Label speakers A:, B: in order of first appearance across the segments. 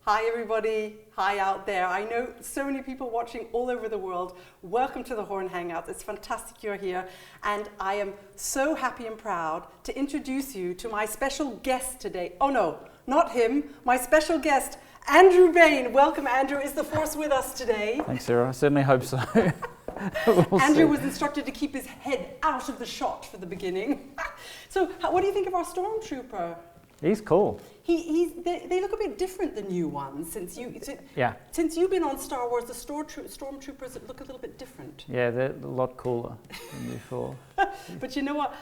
A: Hi everybody, hi out there. I know so many people watching all over the world. Welcome to the Horn Hangout. It's fantastic you're here, and I am so happy and proud to introduce you to my special guest today. Oh no, not him, my special guest, Andrew Bain. Welcome, Andrew. Is the force with us today?
B: Thanks, Sarah. I certainly hope so.
A: Andrew was instructed to keep his head out of the shot for the beginning. So what do you think of our stormtrooper?
B: He's cool.
A: They look a bit different than new ones since you've been on Star Wars. The stormtroopers look a little bit different.
B: Yeah, they're a lot cooler than before.
A: But you know what?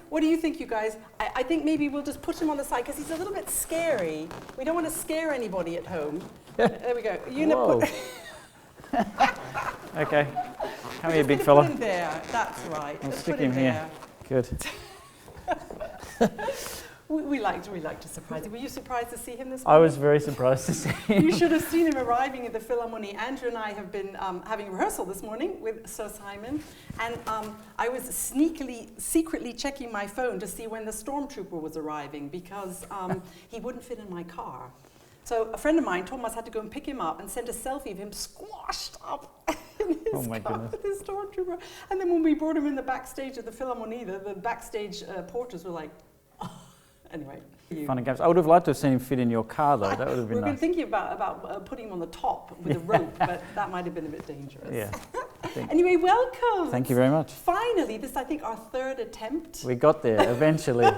A: What do you think, you guys? I think maybe we'll just put him on the side because he's a little bit scary. We don't want to scare anybody at home. There we go.
B: Whoa. Okay. Come here, big
A: Put
B: fella.
A: him there. That's right.
B: I'll
A: Let's
B: stick
A: put
B: him here. Good.
A: We like to surprise him. Were you surprised to see him this
B: I
A: morning?
B: was very surprised to see him.
A: You should have seen him arriving at the Philharmonic. Andrew and I have been having rehearsal this morning with Sir Simon, and I was secretly checking my phone to see when the stormtrooper was arriving because he wouldn't fit in my car. So a friend of mine told us I had to go and pick him up and send a selfie of him squashed up in his car with his stormtrooper. And then when we brought him in the backstage of the Philharmonic, the backstage porters were like, oh. Anyway.
B: Fun and games. I would have liked to have seen him fit in your car, though. That would have been
A: We've
B: nice.
A: been thinking about putting him on the top with a rope, but that might have been a bit dangerous.
B: Yeah.
A: Anyway, welcome.
B: Thank you very much.
A: Finally, this is, I think, our third attempt.
B: We got there eventually.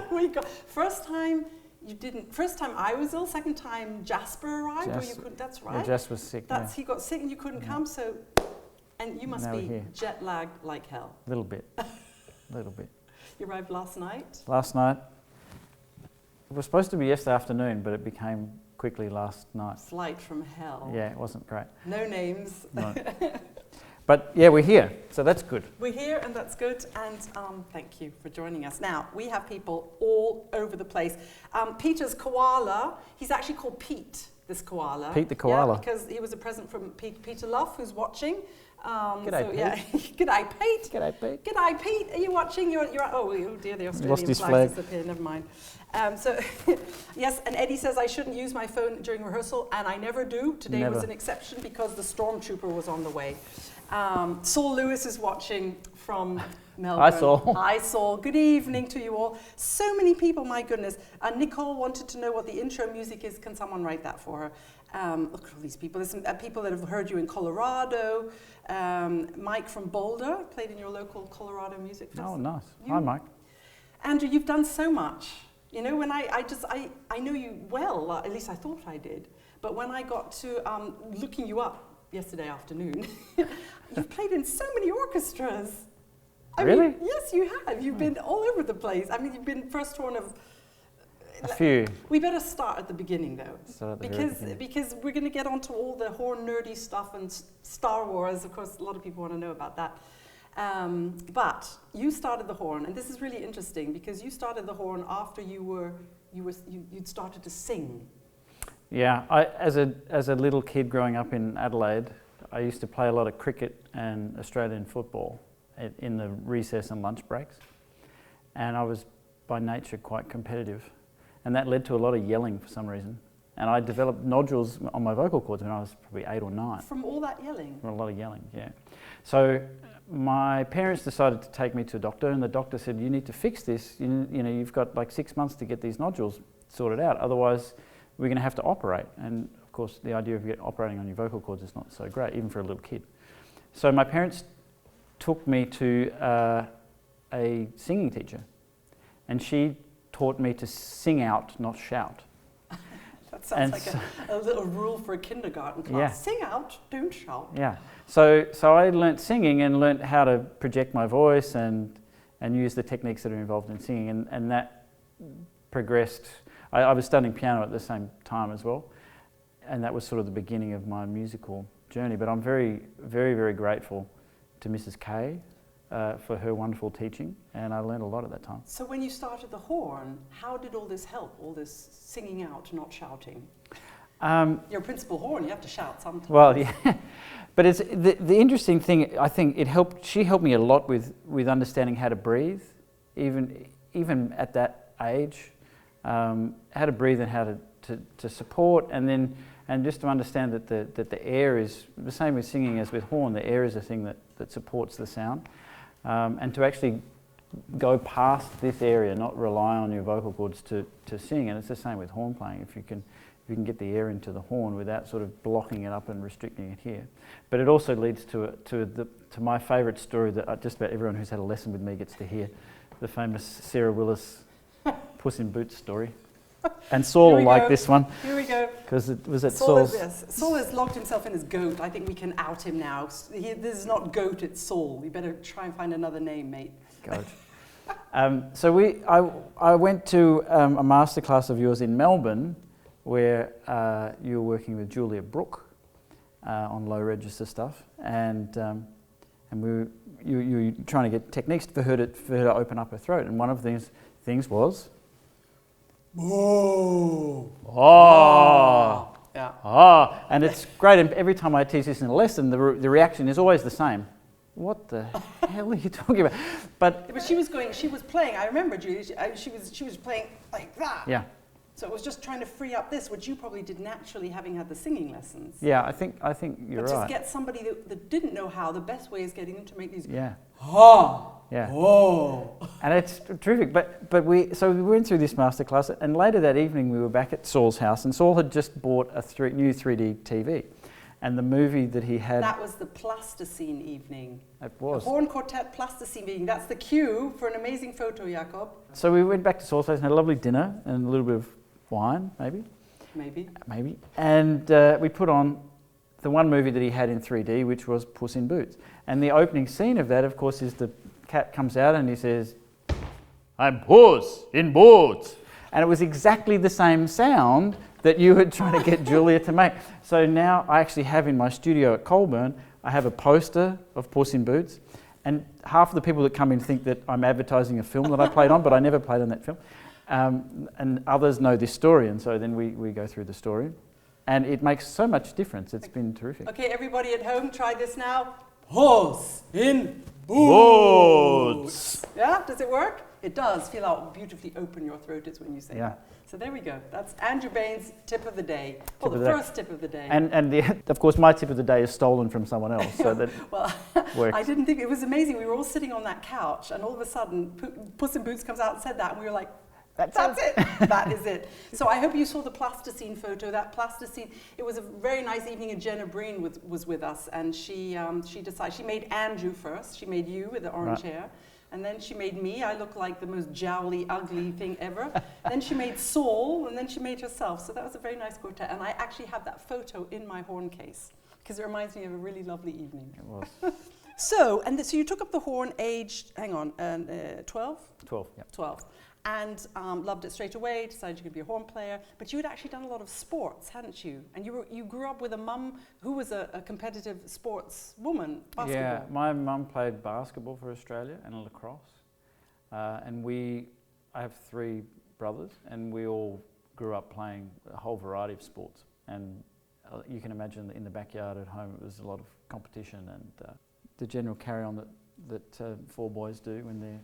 A: First time you didn't. First time I was ill. Second time Jasper arrived, or you couldn't. That's right.
B: Yeah, Jas was sick.
A: He got sick and you couldn't come. So, and you must be jet lagged like hell.
B: A little bit. Little bit.
A: You arrived last night.
B: Last night. It was supposed to be yesterday afternoon, but it became quickly last night.
A: Flight from hell.
B: Yeah, it wasn't great.
A: No names.
B: No. But yeah, we're here, so that's good.
A: We're here, and that's good, and thank you for joining us. Now, we have people all over the place. Peter's koala, he's actually called Pete, this koala.
B: Pete the koala.
A: Yeah, because he was a present from Peter Luff, who's watching.
B: G'day, Pete.
A: Yeah. G'day, Pete.
B: G'day, Pete.
A: G'day, Pete. Are you watching? Oh dear, the Australian
B: Lost his
A: flag
B: flag.
A: disappeared. Never mind. Yes, and Eddie says I shouldn't use my phone during rehearsal, and I never do. Today was an exception because the stormtrooper was on the way. Saul Lewis is watching from Melbourne.
B: Hi, Saul.
A: Hi, Saul. Good evening to you all. So many people, my goodness. Nicole wanted to know what the intro music is. Can someone write that for her? Look at all these people. There's some people that have heard you in Colorado. Mike from Boulder played in your local Colorado music festival.
B: Oh, nice. Hi, Mike.
A: Andrew, you've done so much. You know, when I know you well, at least I thought I did. But when I got to looking you up yesterday afternoon, you've played in so many orchestras. I mean, yes, you have. You've been all over the place. I mean, you've been first horn of
B: a few.
A: We better start at the beginning, though,
B: because
A: we're going to get onto all the horn nerdy stuff and Star Wars. Of course, a lot of people want to know about that. But you started the horn, and this is really interesting because you started the horn after you'd started to sing.
B: Yeah, as a little kid growing up in Adelaide, I used to play a lot of cricket and Australian football in the recess and lunch breaks, and I was by nature quite competitive, and that led to a lot of yelling for some reason. And I developed nodules on my vocal cords when I was probably 8 or 9.
A: From all that yelling?
B: From a lot of yelling, yeah. So my parents decided to take me to a doctor, and the doctor said, you need to fix this. You know, you've got like 6 months to get these nodules sorted out, otherwise we're going to have to operate. And of course, the idea of operating on your vocal cords is not so great, even for a little kid. So my parents took me to a singing teacher, and she taught me to sing out, not shout.
A: That sounds like a little rule for a kindergarten class. Yeah. Sing out, don't shout.
B: Yeah. So I learnt singing and learnt how to project my voice and use the techniques that are involved in singing, and that progressed. I was studying piano at the same time as well, and that was sort of the beginning of my musical journey. But I'm very, very, very grateful to Mrs. Kay for her wonderful teaching, and I learned a lot at that time.
A: So when you started the horn, how did all this help, all this singing out, not shouting? Your principal horn, you have to shout sometimes.
B: Well, yeah. But it's the interesting thing, I think she helped me a lot with understanding how to breathe, even at that age, how to breathe and how to support, and then And just to understand that the air is the same with singing as with horn. The air is a thing that supports the sound, and to actually go past this area, not rely on your vocal cords to sing. And it's the same with horn playing. If you can get the air into the horn without sort of blocking it up and restricting it here. But it also leads to my favourite story that just about everyone who's had a lesson with me gets to hear, the famous Sarah Willis Puss in Boots story. And Saul will like this one.
A: Here we go.
B: Because it was at
A: Saul
B: Saul's.
A: Saul has logged himself in as Goat. I think we can out him now. This is not Goat, it's Saul. You better try and find another name, mate.
B: Goat. I went to a masterclass of yours in Melbourne where you were working with Julia Brooke on low register stuff, and you were trying to get techniques for her to open up her throat, and one of these things was oh.
A: Yeah.
B: Oh, and it's great. And every time I teach this in a lesson, the reaction is always the same. What the hell are you talking about? But
A: she was playing. I remember, Julie. She was playing like that.
B: Yeah.
A: So it was just trying to free up this, which you probably did naturally, having had the singing lessons.
B: Yeah, I think you're right.
A: But to get somebody that didn't know how, the best way is getting them to make these.
B: Yeah.
A: Ha.
B: Yeah.
A: Oh.
B: And it's terrific. But we went through this masterclass, and later that evening we were back at Saul's house, and Saul had just bought a new 3D TV. And the movie that he had...
A: That was the Plasticine evening.
B: It was.
A: The Horn Quartet Plasticine evening. That's the cue for an amazing photo, Jakob.
B: So we went back to Saul's house and had a lovely dinner and a little bit of wine, maybe. Maybe. And we put on the one movie that he had in 3D, which was Puss in Boots. And the opening scene of that, of course, is the cat comes out and he says, "I'm Puss in Boots." And it was exactly the same sound that you were trying to get Julia to make. So now I actually have in my studio at Colburn, I have a poster of Puss in Boots, and half of the people that come in think that I'm advertising a film that I played on, but I never played on that film. And others know this story, and so then we go through the story. And it makes so much difference. It's been terrific.
A: Okay, everybody at home, try this now. Puss in Boots. Yeah, does it work? It does. Feel how beautifully open your throat is when you say that. So there we go. That's Andrew Bain's tip of the day. Well, the first tip of the day.
B: And of course, my tip of the day is stolen from someone else. So that
A: well, I didn't think it was amazing. We were all sitting on that couch, and all of a sudden, Puss in Boots comes out and said that, and we were like, "That's it. That is it." So I hope you saw the Plasticine photo. That Plasticine. It was a very nice evening, and Jenna Breen was with us, and she decided she made Andrew first. She made you with the orange hair. And then she made me. I look like the most jowly, ugly thing ever. Then she made Saul, and then she made herself. So that was a very nice quartet. And I actually have that photo in my horn case, because it reminds me of a really lovely evening.
B: It was.
A: So you took up the horn aged, 12?
B: 12, yeah.
A: 12. And loved it straight away, decided you could be a horn player. But you had actually done a lot of sports, hadn't you? And you grew up with a mum who was a competitive sports woman, basketball.
B: Yeah, my mum played basketball for Australia and lacrosse. And I have 3 brothers, and we all grew up playing a whole variety of sports. And you can imagine that in the backyard at home it was a lot of competition and the general carry-on that 4 boys do when they're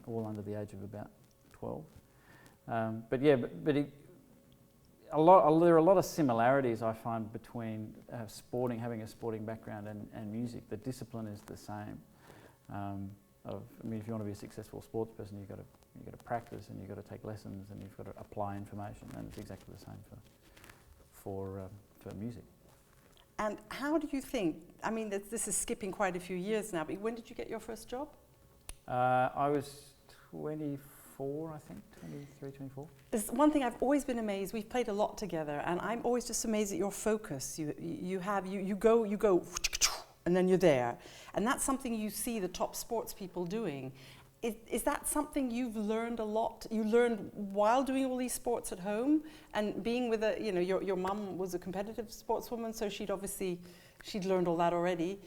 B: all under the age of about 12. There are a lot of similarities I find between having a sporting background and music. The discipline is the same. If you want to be a successful sports person, you've got to practice and you've got to take lessons and you've got to apply information, and it's exactly the same for music.
A: And how do you think? This is skipping quite a few years now. But when did you get your first job?
B: I was 24, I think, 23, 24.
A: There's one thing I've always been amazed. We've played a lot together, and I'm always just amazed at your focus. You go, and then you're there, and that's something you see the top sports people doing. Is that something you've learned a lot? You learned while doing all these sports at home, and being with your mum was a competitive sportswoman, so she'd learned all that already,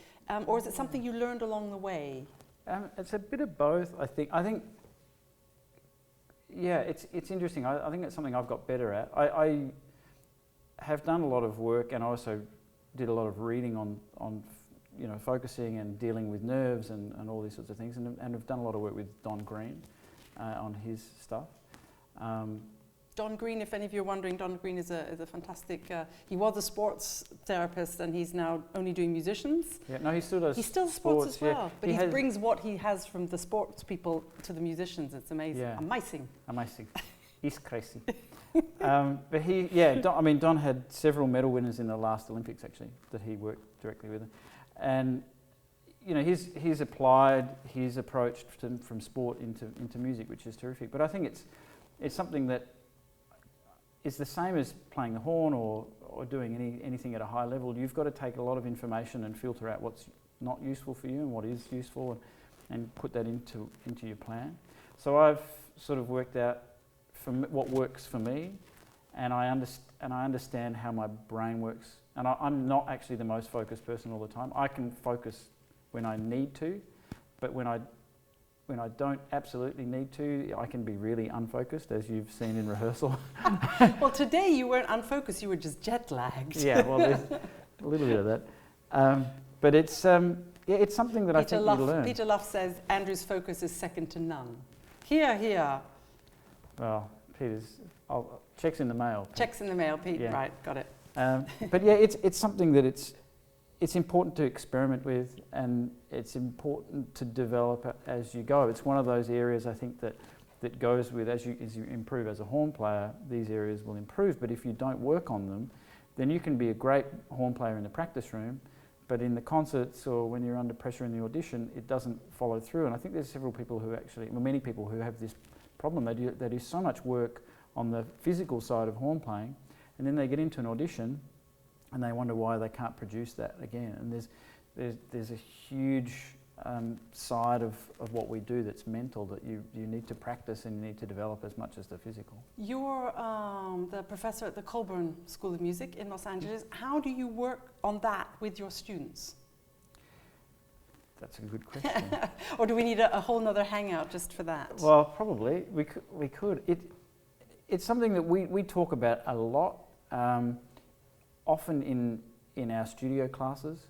A: or is it something you learned along the way?
B: It's a bit of both, I think. It's interesting. I think it's something I've got better at. I have done a lot of work, and I also did a lot of reading on focusing and dealing with nerves and all these sorts of things, and have done a lot of work with Don Green on his stuff.
A: Don Green, if any of you are wondering, Don Green is a fantastic, he was a sports therapist and he's now only doing musicians.
B: Yeah, no, he still does.
A: He still sports as well,
B: yeah.
A: but he brings what he has from the sports people to the musicians. It's amazing.
B: Yeah.
A: Amazing.
B: Amazing. He's crazy. But Don had several medal winners in the last Olympics actually that he worked directly with, and you know he's applied his approach from sport into music, which is terrific. But I think it's something that is the same as playing the horn or doing anything at a high level. You've got to take a lot of information and filter out what's not useful for you and what is useful, and put that into your plan. So I've sort of worked out what works for me, and I understand how my brain works. And I'm not actually the most focused person all the time. I can focus when I need to, but when I don't absolutely need to, I can be really unfocused, as you've seen in rehearsal.
A: Well, today you weren't unfocused, you were just jet lagged.
B: Yeah, well, there's a little bit of that. But it's something that I think you learn.
A: Peter Luff says Andrew's focus is second to none. Here.
B: Well, checks in the mail. Pete.
A: Checks in the mail, Pete.
B: Yeah.
A: Right, got it.
B: But yeah, it's something that it's important to experiment with, and it's important to develop as you go. It's one of those areas I think that goes with as you improve as a horn player, these areas will improve. But if you don't work on them, then you can be a great horn player in the practice room, but in the concerts or when you're under pressure in the audition, it doesn't follow through. And I think there's many people who have this problem. They do so much work on the physical side of horn playing, and then they get into an audition and they wonder why they can't produce that again. And there's a huge side of what we do that's mental, that you need to practice and you need to develop as much as the physical.
A: You're the professor at the Colburn School of Music in Los Angeles. How do you work on that with your students?
B: That's a good question.
A: Or do we need a whole nother hangout just for that?
B: Well, probably. We could. It's something that we talk about a lot, often in our studio classes.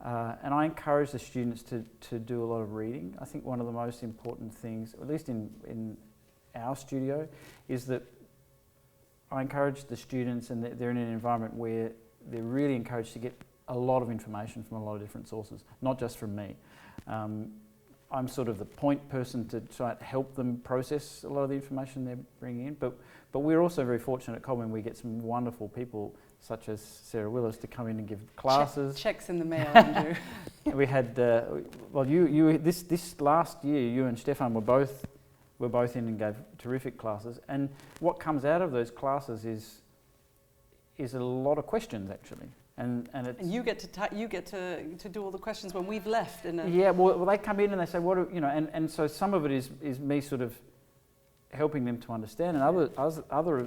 B: And I encourage the students to do a lot of reading. I think one of the most important things, at least in our studio, is that I encourage the students, and they're in an environment where they're really encouraged to get a lot of information from a lot of different sources, not just from me. I'm sort of the point person to try to help them process a lot of the information they're bringing in, but we're also very fortunate at Colburn. We get some wonderful people such as Sarah Willis to come in and give classes.
A: Checks in the mail, Andrew.
B: We had this last year, you and Stefan were both in and gave terrific classes, and what comes out of those classes is a lot of questions actually. And
A: you get to do all the questions when we've left.
B: Yeah, well, they come in and they say, and so some of it is me sort of helping them to understand, and other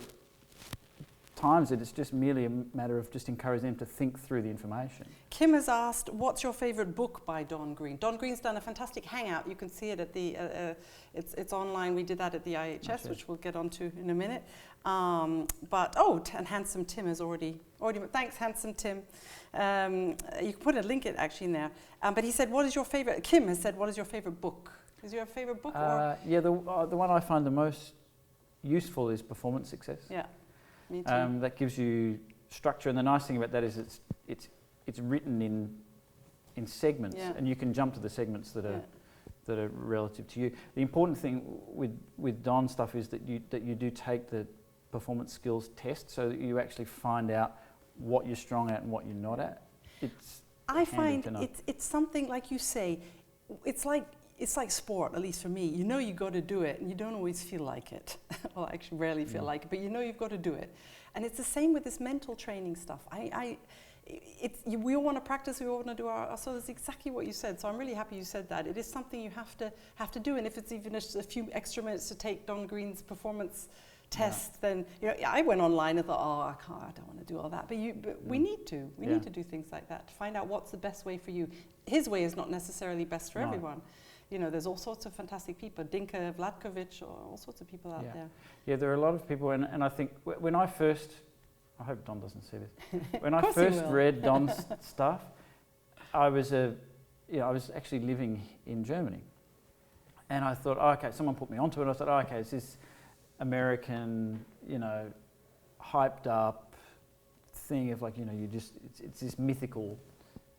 B: times it's just merely a matter of just encouraging them to think through the information.
A: Kim has asked, what's your favourite book by Don Green? Don Green's done a fantastic hangout. You can see it at the, it's online. We did that at the IHS, which we'll get onto in a minute. And Handsome Tim has already, thanks Handsome Tim. You can put a link actually in there. But he said, what is your favourite, Kim has said, what is your favourite book? Is your favourite book?
B: Yeah, the one I find the most useful is Performance Success.
A: Yeah. Me too.
B: That gives you structure, and the nice thing about that is it's written in segments, and you can jump to the segments that are relative to you. The important thing with Don's stuff is that you do take the performance skills test, so that you actually find out what you're strong at and what you're not at.
A: I find it's something like you say, it's like sport, at least for me. You know you got to do it, and you don't always feel like it. Well, I actually rarely feel like it, but you know you've got to do it. And it's the same with this mental training stuff. We all want to practice, we all want to do so that's exactly what you said. So I'm really happy you said that. It is something you have to do, and if it's even a few extra minutes to take Don Green's performance test, then I went online and thought, I don't want to do all that. But we need to. We need to do things like that to find out what's the best way for you. His way is not necessarily best for everyone. There's all sorts of fantastic people, Dinka Vlatkovic, or all sorts of people out there. Yeah,
B: there are a lot of people, and I think when I first, I hope Don doesn't see this, when I first read Don's stuff, I was actually living in Germany, and I thought, someone put me onto it, and I thought, it's this American, hyped up thing of like, it's this mythical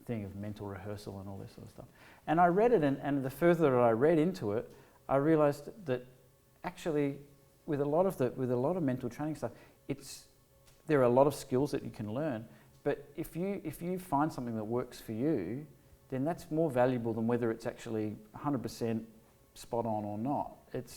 B: thing of mental rehearsal and all this sort of stuff. And I read it, and the further that I read into it, I realized that actually with a lot of mental training stuff, there are a lot of skills that you can learn, but if you find something that works for you, then that's more valuable than whether it's actually 100% spot on or not.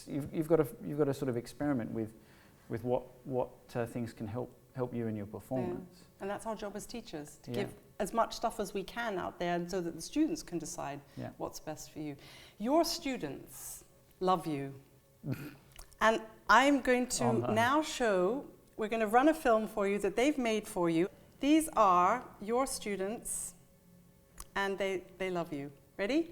B: You've got to sort of experiment with what things can help you in your performance.
A: Yeah. And that's our job as teachers, to give as much stuff as we can out there, and so that the students can decide what's best for you. Your students love you. And I'm going to now we're going to run a film for you that they've made for you. These are your students, and they love you. Ready?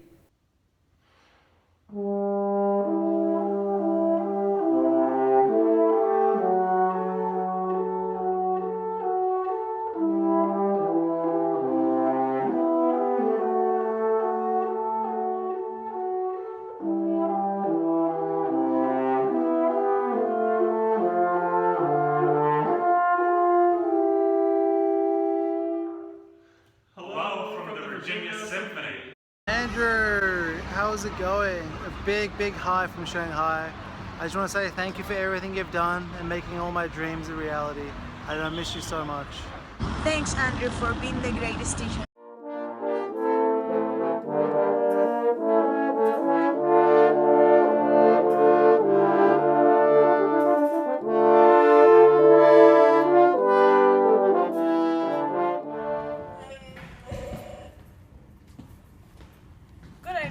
C: Andrew, how's it going? A big hi from Shanghai. I just want to say thank you for everything you've done and making all my dreams a reality. I miss you so much.
D: Thanks, Andrew, for being the greatest teacher.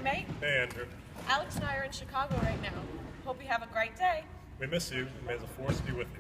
E: Mate.
F: Hey, Andrew.
E: Alex and I are in Chicago right now. Hope you have a great day.
F: We miss you, and may the force be with you.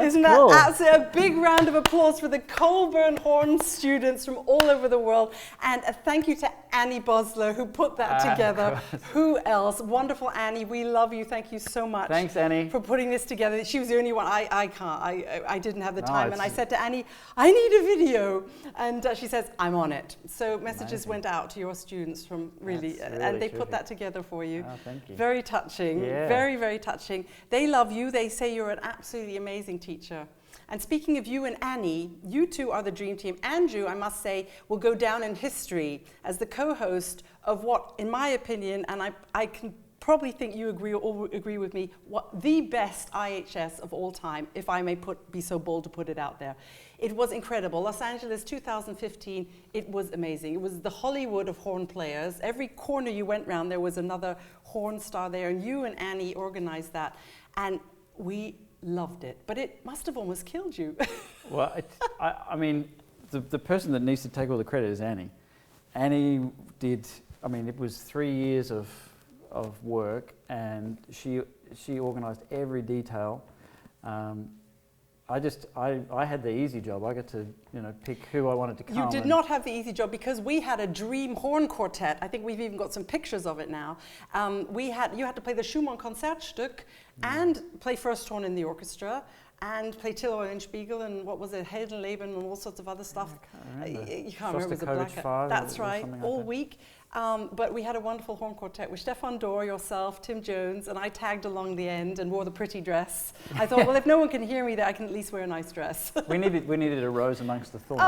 A: Isn't that absolutely a big round of applause for the Colburn Horn students from all over the world, and a thank you to Annie Bosler who put that together. Who else? Wonderful Annie, we love you. Thank you so much.
B: Thanks, Annie,
A: for putting this together. She was the only one. I can't. I didn't have the time, and I said to Annie, I need a video, and she says I'm on it. So messages went out to your students from really and they put that together for you.
B: Oh, thank you.
A: Very touching. Very, very touching. They love you. They say you're an absolutely amazing teacher. And speaking of you and Annie, you two are the dream team. Andrew, I must say, will go down in history as the co-host of what, in my opinion, and I can probably think you agree with me, what the best IHS of all time, if I may be so bold to put it out there. It was incredible. Los Angeles 2015, it was amazing. It was the Hollywood of horn players. Every corner you went round, there was another horn star there, and you and Annie organized that. And we loved it, but it must have almost killed you.
B: Well, I mean, the person that needs to take all the credit is Annie. Annie did, it was 3 years of work, and she organised every detail. I had the easy job. I got to, pick who I wanted to come.
A: You did not have the easy job, because we had a dream horn quartet. I think we've even got some pictures of it now. You had to play the Schumann Concertstück and play first horn in the orchestra and play Till Eulenspiegel and what was it, Heldenleben and all sorts of other stuff. You can't remember. It was a black. That's right, all week. But we had a wonderful horn quartet with Stefan Dorr, yourself, Tim Jones, and I tagged along the end and wore the pretty dress. I thought, well, if no one can hear me there, I can at least wear a nice dress.
B: we needed a rose amongst the thorns.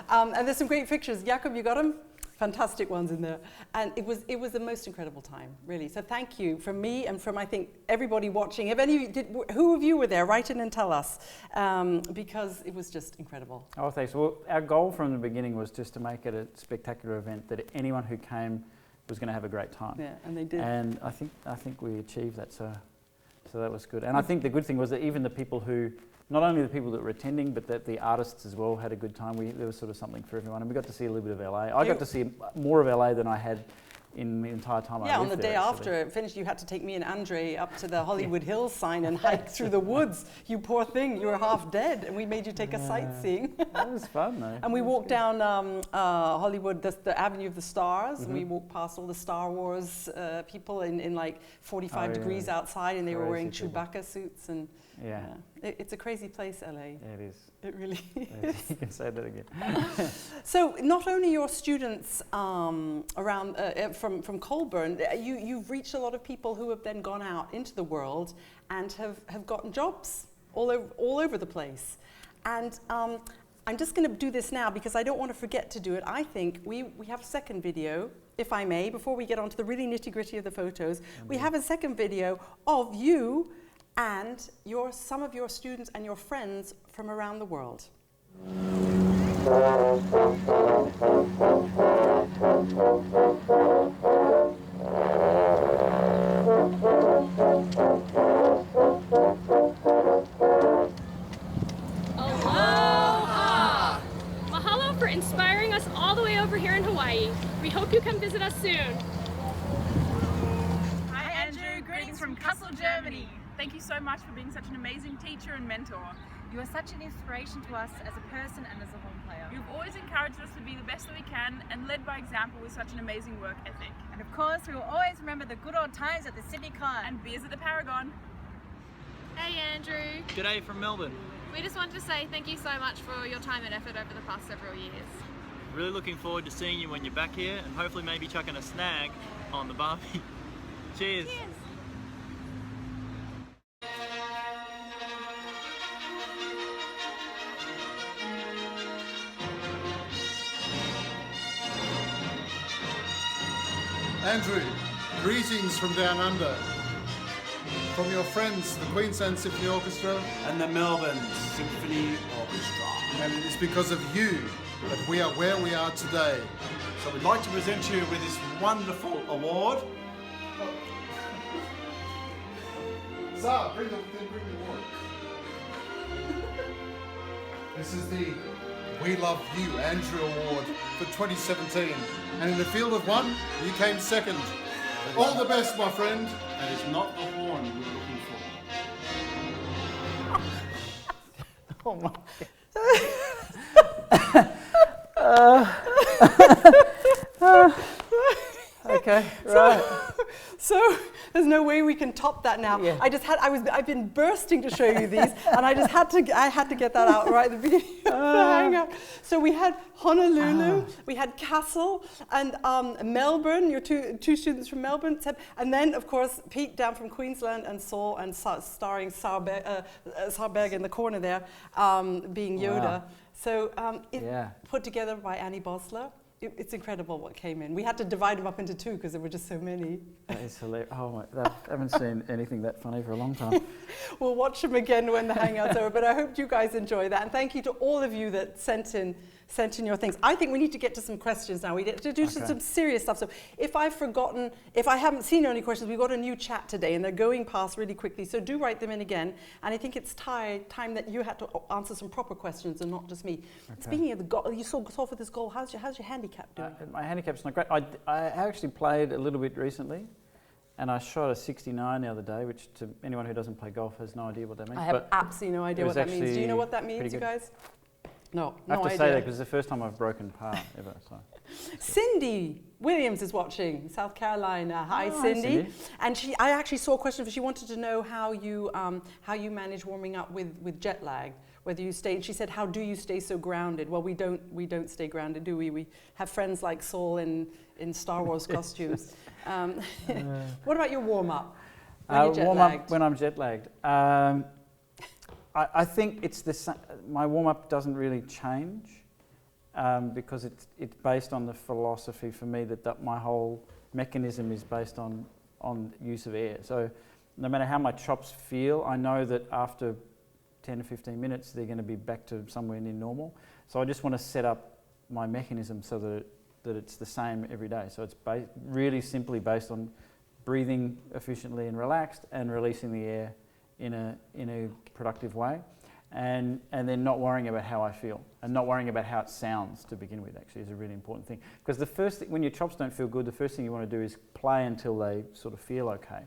A: And there's some great pictures. Jakob, you got them? Fantastic ones in there. And it was the most incredible time, really. So thank you from me and from, I think, everybody watching. If any of you who of you were there, write in and tell us, because it was just incredible.
B: Oh, thanks. Well, our goal from the beginning was just to make it a spectacular event that anyone who came was going to have a great time.
A: Yeah, and they did.
B: And I think we achieved that, so that was good. And I think the good thing was that even the people who, not only the people that were attending, but that the artists as well had a good time. There was sort of something for everyone, and we got to see a little bit of LA. I got to see more of LA than I had in the entire time I
A: Yeah,
B: lived
A: on the
B: there,
A: day
B: actually.
A: after it finished, you had to take me and Andre up to the Hollywood Hills sign and hike through the woods. You poor thing, you were half dead, and we made you take a sightseeing.
B: That was fun though.
A: And we walked down Hollywood, the Avenue of the Stars, and
B: Mm-hmm.
A: we walked past all the Star Wars people in like 45
B: Oh, yeah.
A: degrees outside, and they were wearing
B: Crazy people.
A: Chewbacca suits. And
B: Yeah,
A: it's a crazy place, LA.
B: yeah, it is.
A: It really
B: Yeah,
A: is.
B: you can say that again.
A: So not only your students around from Colburn, you've reached a lot of people who have then gone out into the world and have gotten jobs all over the place. And I'm just going to do this now because I don't want to forget to do it. I think we have a second video, if I may, before we get on to the really nitty-gritty of the photos. We have a second video of you and some of your students and your friends from around the world.
G: Aloha! Mahalo for inspiring us all the way over here in Hawaii. We hope you come visit us soon.
E: Hi, Andrew. Greetings from Kassel, Germany. Thank you so much for being such an amazing teacher and mentor.
H: You are such an inspiration to us as a person and as a horn player.
E: You've always encouraged us to be the best that we can and led by example with such an amazing work ethic.
H: And of course, we will always remember the good old times at the Sydney Con.
E: And beers at the Paragon.
I: Hey Andrew,
J: G'day from Melbourne.
I: we just wanted to say thank you so much for your time and effort over the past several years.
J: Really looking forward to seeing you when you're back here and hopefully maybe chucking a snag on the barbie. Cheers.
K: Andrew, greetings from down under. From your friends, the Queensland Symphony Orchestra.
L: And the Melbourne Symphony Orchestra.
K: And it's because of you that we are where we are today.
L: So we'd like to present you with this wonderful award.
K: Zah, bring the award. This is the We Love You Andrew Award for 2017. And in the field of one, you came second. All the best, my friend.
L: That is not the horn we were looking for.
B: Oh my. Okay, right.
A: So there's no way we can top that now.
B: Yeah.
A: I've been bursting to show you these, and I had to get that out right at the beginning of the hangout. So we had Honolulu, we had Kassel, and Melbourne. Your two students from Melbourne, and then of course Pete down from Queensland, and Saul, and starring Sarberg in the corner there, being Yoda.
B: Wow.
A: So
B: Yeah.
A: put together by Annie Bosler. It's incredible what came in. We had to divide them up into two because there were just so many.
B: That is hilarious. Oh my, I haven't seen anything that funny for a long time.
A: We'll watch them again when the hangout's over, but I hope you guys enjoy that. And thank you to all of you that sent in your things. I think we need to get to some questions now. We need to do some serious stuff. So if I haven't seen any questions, we've got a new chat today and they're going past really quickly. So do write them in again. And I think it's time that you had to answer some proper questions and not just me. Okay. Speaking of the goal, you saw for this goal, how's your handicap doing?
B: My handicap's not great. I actually played a little bit recently. And I shot a 69 the other day, which to anyone who doesn't play golf has no idea what that means.
A: I have absolutely no idea what that means. Do you know what that means, you guys? No,
B: I have
A: no
B: to
A: idea.
B: say that because it's the first time I've broken par ever. So.
A: Cindy Williams is watching, South Carolina. Hi, Cindy. And I actually saw a question. She wanted to know how you manage warming up with jet lag. Whether you stay, she said, how do you stay so grounded? Well, we don't stay grounded, do we? We have friends like Saul in Star Wars costumes. What about your warm up?
B: Warm up when I'm jet lagged. I think it's the same. My warm up doesn't really change because it's based on the philosophy for me that my whole mechanism is based on use of air. So no matter how my chops feel, I know that after 10 to 15 minutes they're going to be back to somewhere near normal. So I just want to set up my mechanism so that it's the same every day. So it's really simply based on breathing efficiently and relaxed and releasing the air in a productive way. and then not worrying about how I feel and not worrying about how it sounds to begin with actually is a really important thing. Because the first thing, when your chops don't feel good, the first thing you want to do is play until they sort of feel okay.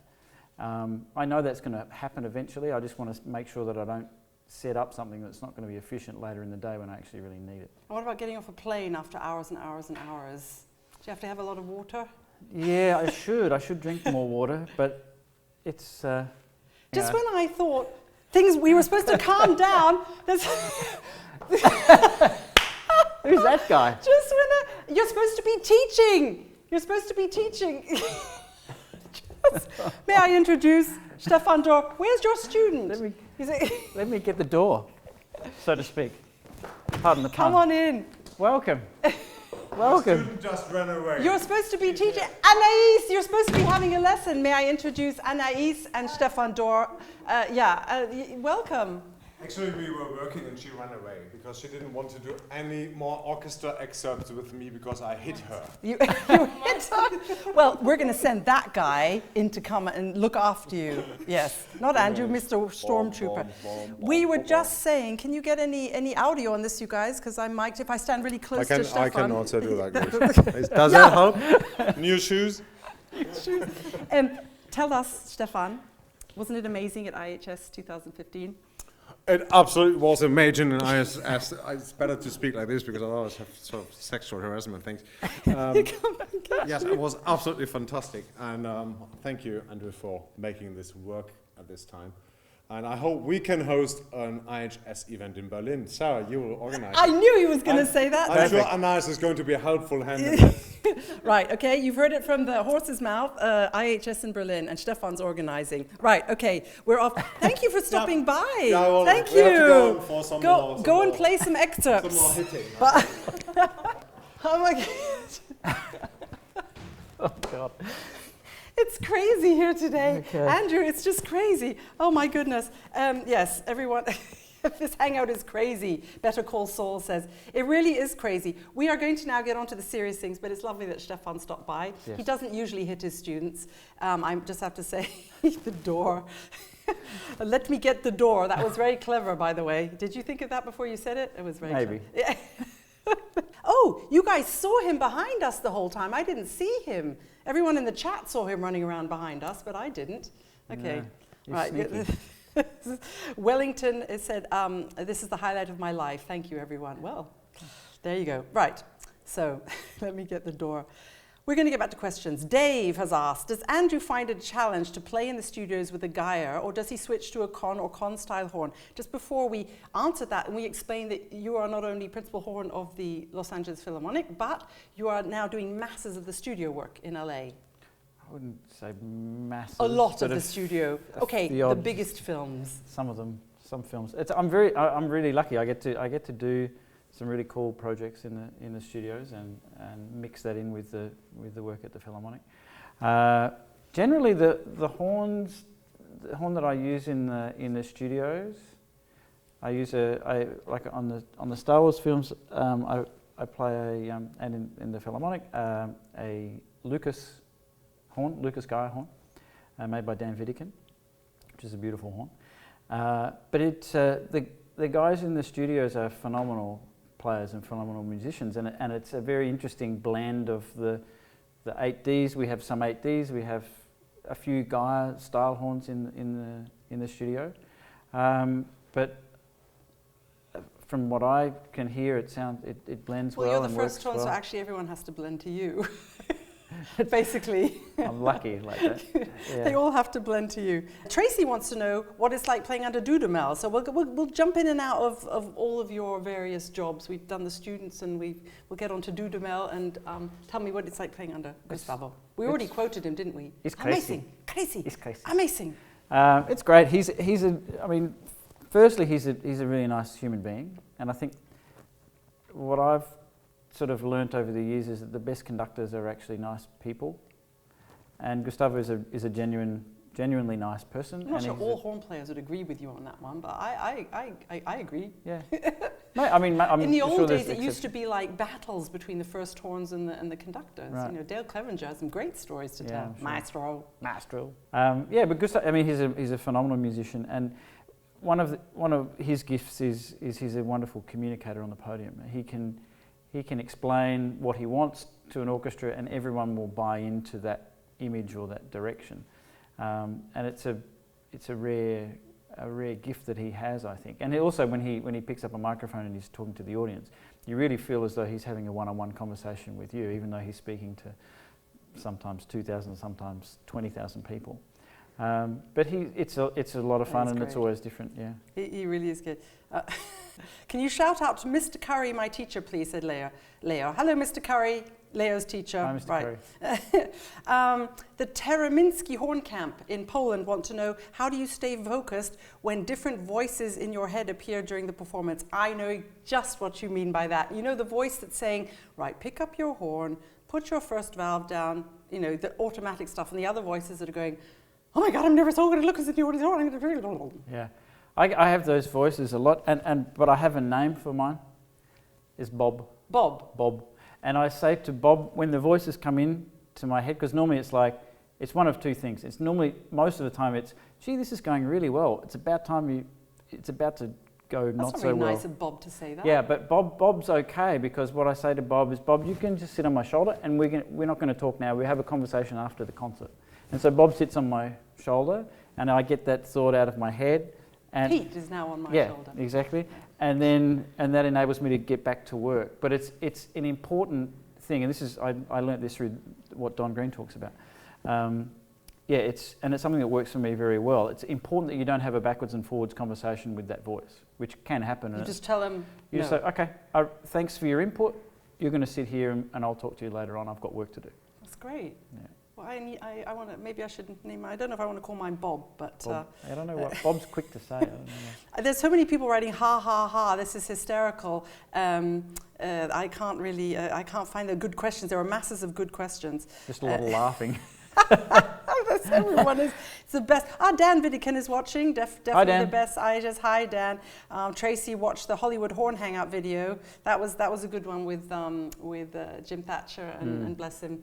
B: I know that's going to happen eventually. I just want to make sure that I don't set up something that's not going to be efficient later in the day when I actually really need it.
A: And what about getting off a plane after hours and hours and hours? Do you have to have a lot of water?
B: Yeah, I should. I should drink more water, but it's...
A: Just when I thought we were supposed to calm down, there's...
B: Who's that guy?
A: Just when you're supposed to be teaching. You're supposed to be teaching. May I introduce Stefan Dor? Where's your student?
B: Let me get the door, so to speak. Pardon the pun.
A: Come on in.
B: Welcome. Welcome.
F: The student just ran away.
A: You're supposed to be teaching. Anais, you're supposed to be having a lesson. May I introduce Anais and Stefan Dor? Welcome.
F: Actually, we were working and she ran away because she didn't want to do any more orchestra excerpts with me because I hit her.
A: You hit her? Well, we're going to send that guy in to come and look after you. Yes, not Andrew, Mr. Stormtrooper. We were just saying, can you get any audio on this, you guys? Because I might, if I stand really close to Stefan.
F: I can also do like this. Does that help? New shoes?
A: Tell us, Stefan, wasn't it amazing at IHS 2015?
F: It absolutely was amazing, and it's better to speak like this because I always have sort of sexual harassment things. Yes, it was absolutely fantastic, and thank you, Andrew, for making this work at this time. And I hope we can host an IHS event in Berlin. Sarah, you will organize.
A: I knew he was going to say that.
F: I'm sure Anais is going to be a helpful hand in that.
A: Right, okay, you've heard it from the horse's mouth, IHS in Berlin, and Stefan's organizing. Right, okay, we're off. Thank you for stopping by.
F: Yeah, well,
A: thank
F: we
A: you.
F: have to go for some
A: go and play some excerpts.
F: Some more hitting.
A: Oh my God.
B: Oh God.
A: It's crazy here today.
B: Okay.
A: Andrew, it's just crazy. Oh my goodness. Yes, everyone, this hangout is crazy. Better Call Saul says. It really is crazy. We are going to now get on to the serious things, but it's lovely that Stefan stopped by.
B: Yes.
A: He doesn't usually hit his students. I just have to say, the door. Let me get the door. That was very clever, by the way. Did you think of that before you said it? It was very
B: Maybe.
A: clever. Oh, you guys saw him behind us the whole time. I didn't see him. Everyone in the chat saw him running around behind us, but I didn't. Okay,
B: no,
A: right. Wellington it said, this is the highlight of my life. Thank you, everyone. Well, there you go. Right, so let me get the door. We're going to get back to questions. Dave has asked, does Andrew find it a challenge to play in the studios with a Geyer, or does he switch to a con or con-style horn? Just before we answer that, and we explain that you are not only principal horn of the Los Angeles Philharmonic, but you are now doing masses of the studio work in LA.
B: I wouldn't say masses.
A: A lot of the studio. Okay, the biggest films.
B: Some of them, some films. I'm really lucky. I get to do some really cool projects in the studios and mix that in with the work at the Philharmonic. Generally, the horn that I use in the studios, I use like on the Star Wars films. I play and in the Philharmonic a Lucas Geyer horn, made by Dan Vidican, which is a beautiful horn. But it's the guys in the studios are phenomenal players and phenomenal musicians, and it's a very interesting blend of the 8Ds. We have some 8Ds. We have a few Geyer style horns in the studio, but from what I can hear, it blends well.
A: Well, you're the
B: and
A: first
B: works
A: one, so
B: well.
A: actually everyone has to blend to you. Basically.
B: I'm lucky like that. Yeah.
A: They all have to blend to you. Tracy wants to know what it's like playing under Dudamel. So we'll jump in and out of all of your various jobs. We've done the students, and we'll get on to Dudamel, and tell me what it's like playing under Gustavo. We already quoted him, didn't we?
B: He's crazy.
A: Crazy.
B: He's crazy. Amazing.
A: It's
B: great. Firstly, he's a really nice human being, and I think what I've sort of learnt over the years is that the best conductors are actually nice people, and Gustavo is a genuinely nice person.
A: I'm not sure all horn players would agree with you on that one, but I agree.
B: Yeah. I'm
A: in the old
B: sure
A: days, it used to be like battles between the first horns and the conductors.
B: Right.
A: You know, Dale Clevenger has some great stories to tell.
B: Sure.
A: Maestro.
B: Yeah, but Gustavo, he's a phenomenal musician, and one of his gifts is he's a wonderful communicator on the podium. He can explain what he wants to an orchestra, and everyone will buy into that image or that direction. And it's a rare gift that he has, I think. And also when he picks up a microphone and he's talking to the audience, you really feel as though he's having a one-on-one conversation with you, even though he's speaking to sometimes 2,000, sometimes 20,000 people. But it's a lot of fun, and it's always different. Yeah,
A: he really is good. Can you shout out to Mr. Curry, my teacher, please? Said Leo. Hello, Mr. Curry, Leo's teacher.
B: Hi, Mr. Curry.
A: The Teremiński Horn Camp in Poland want to know, how do you stay focused when different voices in your head appear during the performance? I know just what you mean by that. You know, the voice that's saying, right, pick up your horn, put your first valve down, you know, the automatic stuff, and the other voices that are going, oh my God, I'm never so going to look at the horn.
B: Yeah, I have those voices a lot, but I have a name for mine. It's Bob. Bob. And I say to Bob, when the voices come in to my head, because normally it's one of two things. It's normally, most of the time it's, gee, this is going really well. It's about to go not so well.
A: That's really nice of Bob to say that.
B: Yeah, but Bob's okay, because what I say to Bob is, Bob, you can just sit on my shoulder, and we're not going to talk now. We have a conversation after the concert. And so Bob sits on my shoulder, and I get that thought out of my head. And
A: Pete is now on my shoulder.
B: Yeah, exactly. And that enables me to get back to work. But it's an important thing, and this is I learnt this through what Don Green talks about. It's something that works for me very well. It's important that you don't have a backwards and forwards conversation with that voice, which can happen.
A: You just tell them.
B: You just say, okay, thanks for your input. You're going to sit here, and I'll talk to you later on. I've got work to do.
A: That's great.
B: Yeah.
A: Well, I want to. Maybe I should name. I don't know if I want to call mine Bob, but
B: Bob. I don't know what Bob's quick to say. I don't know.
A: There's so many people writing ha ha ha. This is hysterical. I can't really. I can't find the good questions. There are masses of good questions.
B: Just a lot of laughing.
A: That's everyone is. It's the best. Dan Vidican is watching. Definitely
B: hi, Dan.
A: The best. Hi, Dan. Tracy watched the Hollywood Horn Hangout video. That was a good one with Jim Thatcher and bless him.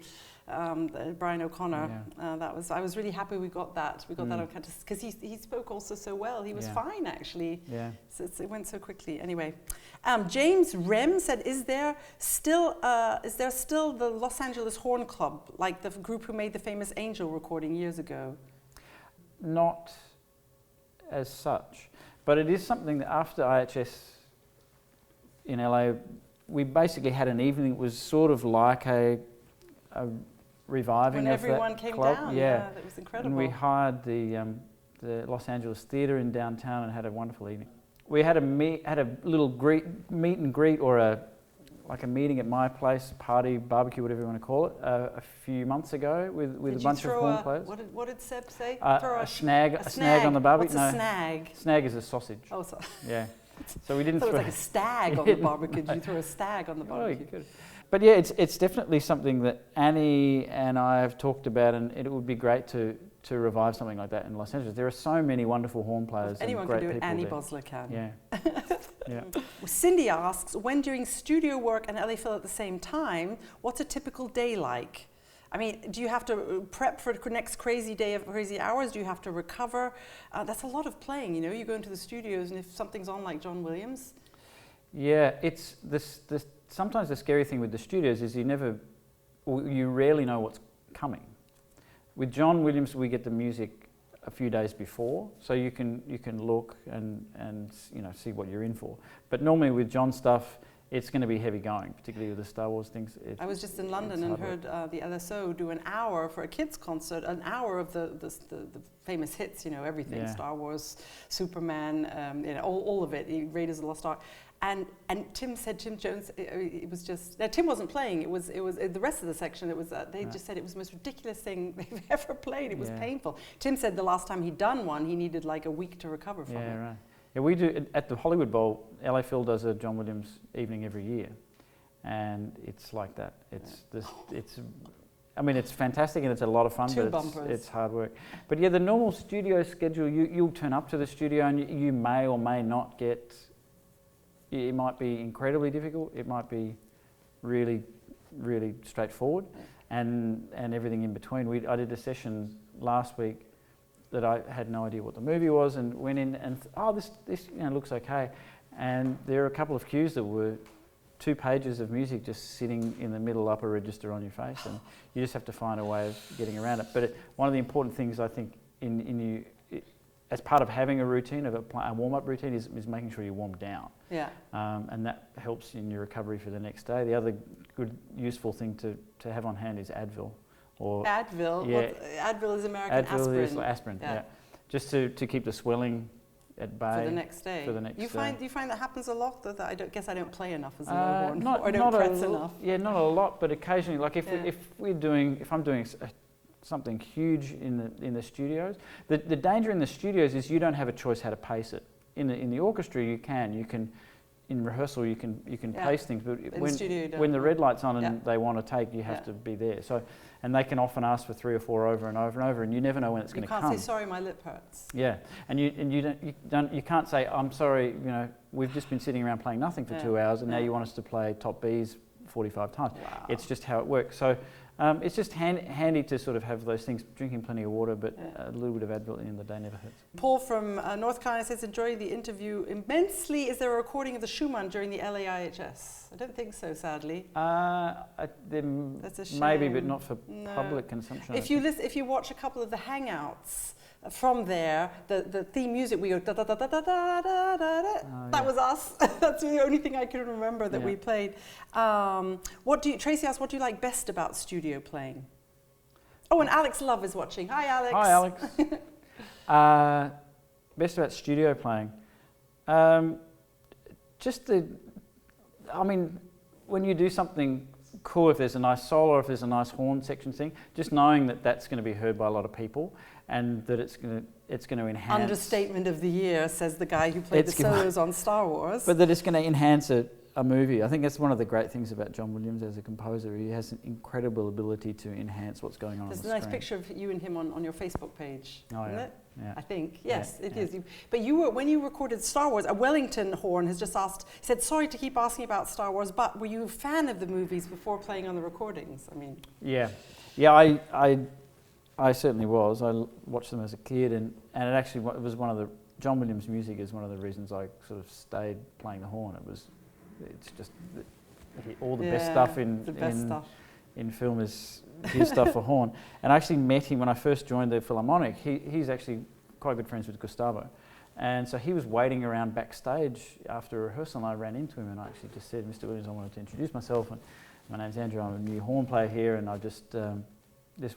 A: Brian O'Connor. Yeah. I was really happy we got that. We got that on because he spoke also so well. He was fine actually.
B: Yeah.
A: So it went so quickly. Anyway, James Rem said, "Is there still the Los Angeles Horn Club, like the group who made the famous Angel recording years ago?"
B: Not as such, but it is something that after IHS in LA, we basically had an evening. It was sort of like a reviving
A: when
B: of
A: everyone
B: that
A: came
B: club.
A: down. Yeah, that was incredible.
B: And we hired the Los Angeles Theatre in downtown and had a wonderful evening. We had a little meet and greet, or a meeting at my place, party, barbecue, whatever you want to call it, a few months ago with a bunch of horn players.
A: What did Seb say?
B: A snag on the barbecue.
A: What's a snag?
B: Snag is a sausage.
A: Oh, so
B: yeah. So we didn't.
A: So it was like a stag on the barbecue. Did you throw a stag on the barbecue?
B: Oh, you could. But yeah, it's definitely something that Annie and I have talked about, and it would be great to revive something like that in Los Angeles. There are so many wonderful horn players and great people.
A: Anyone can do it. Annie
B: there.
A: Bosler can.
B: Yeah. Yeah.
A: Cindy asks, when doing studio work and LA Phil at the same time, what's a typical day like? I mean, do you have to prep for the next crazy day of crazy hours? Do you have to recover? That's a lot of playing, you know. You go into the studios, and if something's on like John Williams.
B: Yeah, it's this. Sometimes the scary thing with the studios is you rarely know what's coming. With John Williams, we get the music a few days before, so you can look and see what you're in for. But normally with John stuff, it's going to be heavy going, particularly with the Star Wars things.
A: I was just in London and heard the LSO do an hour for a kids concert, an hour of the famous hits, everything, Star Wars, Superman, all of it, Raiders of the Lost Ark. And Tim Jones, it was just, Tim wasn't playing, it was the rest of the section, it was, they just said it was the most ridiculous thing they've ever played, it was painful. Tim said the last time he'd done one, he needed like a week to recover from it.
B: Yeah, right. Yeah, we do, at the Hollywood Bowl, LA Phil does a John Williams evening every year, and it's like that. It's fantastic and it's a lot of fun, but it's hard work. But yeah, the normal studio schedule, you'll turn up to the studio and you may or may not get. It might be incredibly difficult. It might be really, really straightforward, and everything in between. I did a session last week that I had no idea what the movie was, and went in and this looks okay. And there are a couple of cues that were 2 pages of music just sitting in the middle upper register on your face, and you just have to find a way of getting around it. But one of the important things I think as part of having a routine, of a warm-up routine, is making sure you warm down.
A: Yeah.
B: And that helps in your recovery for the next day. The other good, useful thing to have on hand is Advil.
A: Advil?
B: Yeah.
A: Advil is American aspirin.
B: Advil is aspirin, yeah. Just to keep the swelling at bay.
A: For the next day.
B: For the next day.
A: Do you find that happens a lot? That I guess I don't play enough as a low horn,
B: or
A: I don't press enough.
B: Yeah, not a lot, but occasionally, like if I'm doing something huge in the studios. The danger in the studios is you don't have a choice how to pace it. In the orchestra you can in rehearsal you can pace things, but when the red light's on and they want to take, you have to be there. So, and they can often ask for 3 or 4 over and over and over, and you never know when it's going to come.
A: You can't say sorry, my lip hurts.
B: Yeah, and you can't say I'm sorry. We've just been sitting around playing nothing for 2 hours, and now you want us to play top Bs 45 times.
A: Wow.
B: It's just how it works. So. It's just handy to sort of have those things, drinking plenty of water, but a little bit of Advil in the day never hurts.
A: Paul from North Carolina says, enjoying the interview immensely. Is there a recording of the Schumann during the LAIHS? I don't think so, sadly.
B: That's a shame. Maybe, but not for public consumption.
A: If you watch a couple of the Hangouts from there, the theme music, we go da da da da da da da da. That was us. That's the only thing I can remember that we played. Tracy asked, what do you like best about studio playing? Oh, and Alex Love is watching. Hi, Alex.
B: Hi, Alex. Best about studio playing, when you do something cool, if there's a nice solo, or if there's a nice horn section thing, just knowing that that's going to be heard by a lot of people, and that it's going to enhance.
A: Understatement of the year, says the guy who played the solos on Star Wars.
B: But that it's going to enhance a movie. I think that's one of the great things about John Williams as a composer. He has an incredible ability to enhance what's going on.
A: There's
B: the
A: a nice
B: screen.
A: picture of you and him on your Facebook page, isn't it?
B: Yeah.
A: I think, yes, it is. But when you recorded Star Wars, a Wellington Horn has just asked, he said, sorry to keep asking about Star Wars, but were you a fan of the movies before playing on the recordings?
B: Yeah, I certainly was. I watched them as a kid, and it actually was one of the, John Williams' music is one of the reasons I sort of stayed playing the horn. It's just all the best stuff in film is his stuff for horn. And I actually met him when I first joined the Philharmonic. He's actually quite good friends with Gustavo. And so he was waiting around backstage after rehearsal, and I ran into him and I actually just said, Mr. Williams, I wanted to introduce myself. And my name's Andrew, I'm a new horn player here, and I just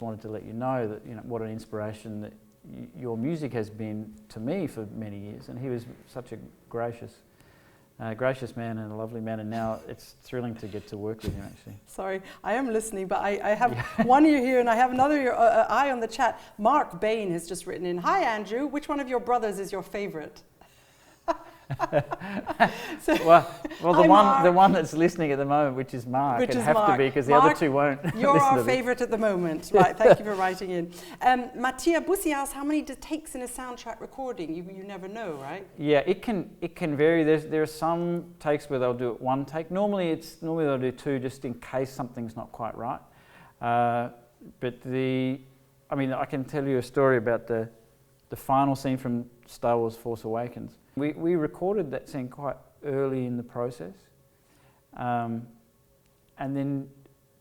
B: wanted to let you know that what an inspiration that your music has been to me for many years. And he was such a gracious man and a lovely man, and now it's thrilling to get to work with him, actually.
A: Sorry, I am listening, but I have one ear here and I have another eye on the chat. Mark Bain has just written in, hi Andrew, which one of your brothers is your favourite?
B: The one that's listening at the moment, which is Mark, to be, because the other two won't.
A: You're our favourite at the moment, right? Thank you for writing in. Mattia Bussi asks, how many takes in a soundtrack recording? You never know, right?
B: Yeah, it can vary. There are some takes where they'll do it one take. Normally they'll do 2, just in case something's not quite right. But I can tell you a story about the final scene from Star Wars: Force Awakens. We recorded that scene quite early in the process, and then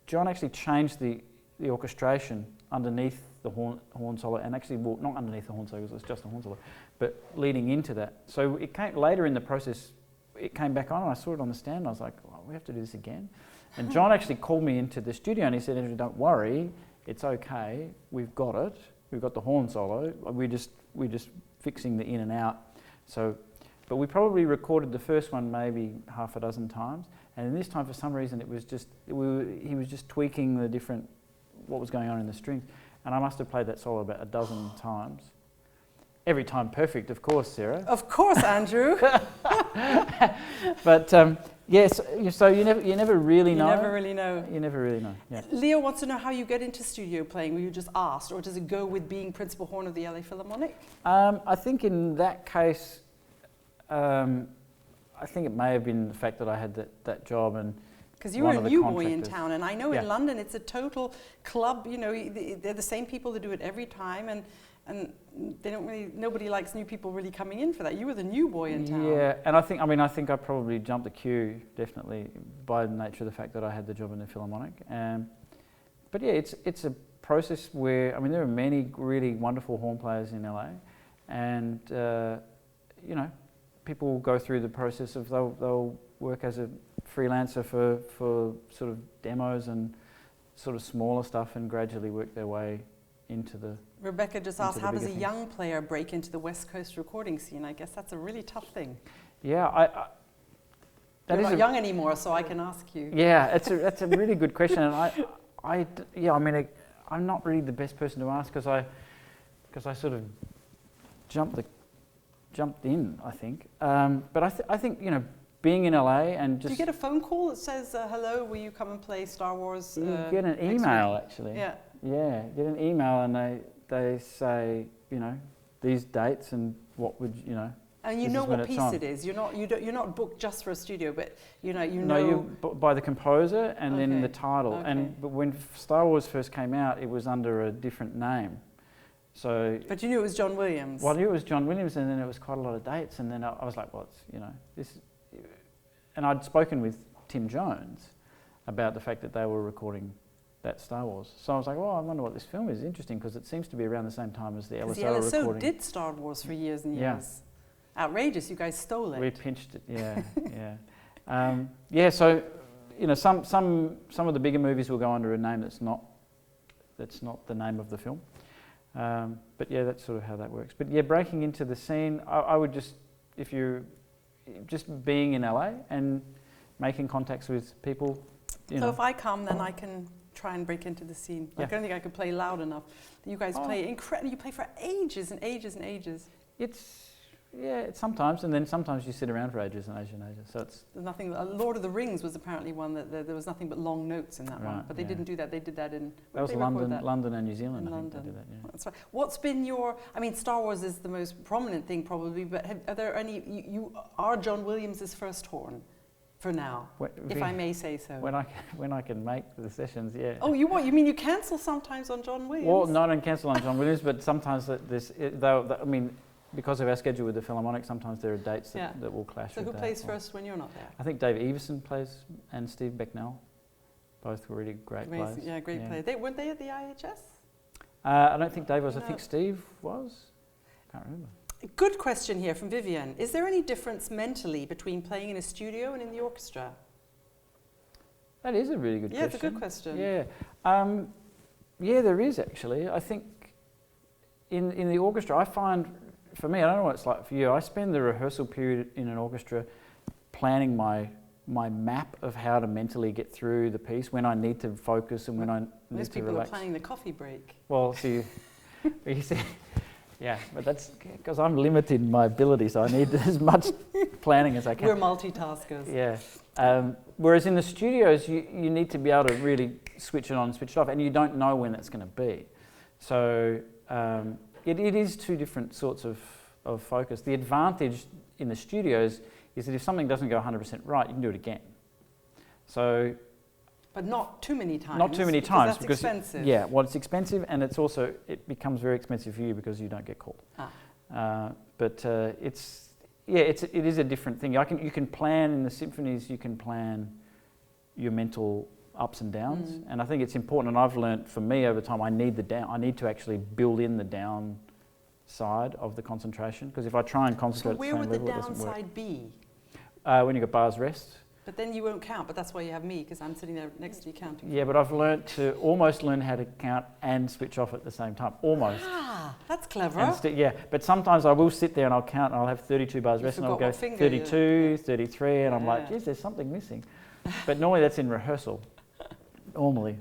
B: John actually changed the orchestration underneath the horn solo, and actually, well, not underneath the horn solo, because it's just a horn solo, but leading into that. So it came later in the process. It came back on, and I saw it on the stand. And I was like, we have to do this again. And John actually called me into the studio, and he said, Andrew, don't worry, it's okay. We've got it. We've got the horn solo. We're just fixing the in and out. So, but we probably recorded the first one maybe half a dozen times, and this time for some reason he was just tweaking what was going on in the strings, and I must have played that solo about a dozen times. Every time perfect, of course, Sarah.
A: Of course, Andrew.
B: But yes, so you never really know.
A: You never really know.
B: You never really know. Yeah.
A: Leo wants to know how you get into studio playing. Were you just asked, or does it go with being principal horn of the LA Philharmonic?
B: I think in that case, I think it may have been the fact that I had that job and
A: Because you're a
B: of the
A: new boy in
B: contractors.
A: town, and I know
B: Yeah.
A: in London it's a total club. You know, they're the same people that do it every time, and they don't really. Nobody likes new people really coming in for that. You were the new boy in town.
B: Yeah, and I think I probably jumped the queue definitely by the nature of the fact that I had the job in the Philharmonic. But yeah, it's a process where there are many really wonderful horn players in LA, and you know, people will go through the process of they'll work as a freelancer for sort of demos and sort of smaller stuff, and gradually work their way into the.
A: Rebecca just asked, how does a
B: things.
A: young player break into the West Coast recording scene? I guess that's a really tough thing.
B: Yeah,
A: You're not young anymore, so I can ask you.
B: Yeah, that's a really good question, and I'm not really the best person to ask because I sort of jumped in, I think. But I think being in LA and just.
A: Do you get a phone call that says, hello, will you come and play Star Wars?
B: You get an email, actually.
A: Yeah.
B: Yeah, get an email and they say, these dates and what would,
A: And you know what piece it is. You're not booked just for a studio, but you know.
B: No, you're by the composer and then the title.
A: Okay.
B: But when Star Wars first came out, it was under a different name. So.
A: But you knew it was John Williams.
B: Well, I knew it was John Williams, and then it was quite a lot of dates, and then I was like, well, this. And I'd spoken with Tim Jones about the fact that they were recording that Star Wars. So I was like, well, I wonder what this film is. Interesting, because it seems to be around the same time as the LSO recording.
A: The LSO did Star Wars for years and years. Yeah. Outrageous, you guys stole it.
B: We pinched it, yeah. So, some of the bigger movies will go under a name that's not the name of the film. But yeah, that's sort of how that works. But yeah, breaking into the scene, I would just, if you're just being in LA and making contacts with people.
A: So if I come, then I can try and break into the scene. I don't think I could play loud enough. You guys play incredible. You play for ages and ages and ages.
B: It's sometimes, and then sometimes you sit around for ages and ages and ages. So it's
A: nothing. Lord of the Rings was apparently one that there was nothing but long notes in that one, but they didn't do that. They did that in.
B: That was London and New Zealand.
A: In London.
B: They did that, yeah.
A: That's right. What's been your? I mean, Star Wars is the most prominent thing probably, but are there any? You are John Williams' first horn, for now, if I may say so.
B: When I can make the sessions, yeah.
A: Oh, you what? You mean you cancel sometimes on John Williams?
B: Well, no, I don't cancel on John Williams, but sometimes because of our schedule with the Philharmonic, sometimes there are dates that will clash.
A: So who plays first when you're not there?
B: I think Dave Everson plays, and Steve Becknell. Both were really great players.
A: Yeah, great players. Weren't they at the IHS?
B: I don't think Dave was. No. I think Steve was. Can't remember.
A: Good question here from Vivian. Is there any difference mentally between playing in a studio and in the orchestra?
B: That is a really good question.
A: Yeah, it's a good question.
B: Yeah. Yeah, there is actually. I think in the orchestra, I find, for me, I don't know what it's like for you, I spend the rehearsal period in an orchestra planning my map of how to mentally get through the piece, when I need to focus and when I need to relax.
A: Most people are planning the coffee break.
B: Well, see, you see, yeah, but that's because I'm limited in my ability, so I need as much planning as I can.
A: We're multitaskers.
B: Yeah. Whereas in the studios, you need to be able to really switch it on and switch it off, and you don't know when that's going to be. So it is two different sorts of focus. The advantage in the studios is that if something doesn't go 100% right, you can do it again. So,
A: but not too many times.
B: Not too many times
A: because that's expensive.
B: Yeah, well, it's expensive, and it's also it becomes very expensive for you because you don't get called. But it is a different thing. You can plan in the symphonies. You can plan your mental ups and downs, and I think it's important. And I've learned, for me over time, I need the down. I need to actually build in the down side of the concentration, because if I try and concentrate,
A: so where would the downside be?
B: When you got bars rest.
A: But then you won't count. But that's why you have me, because I'm sitting there next to you counting.
B: Yeah, but I've learned to almost learn how to count and switch off at the same time. Almost.
A: Ah, that's clever.
B: Yeah, but sometimes I will sit there and I'll count, and I'll have 32 bars rest, and I'll go 32, 33, and I'm like, geez, there's something missing. But normally that's in rehearsal. Normally,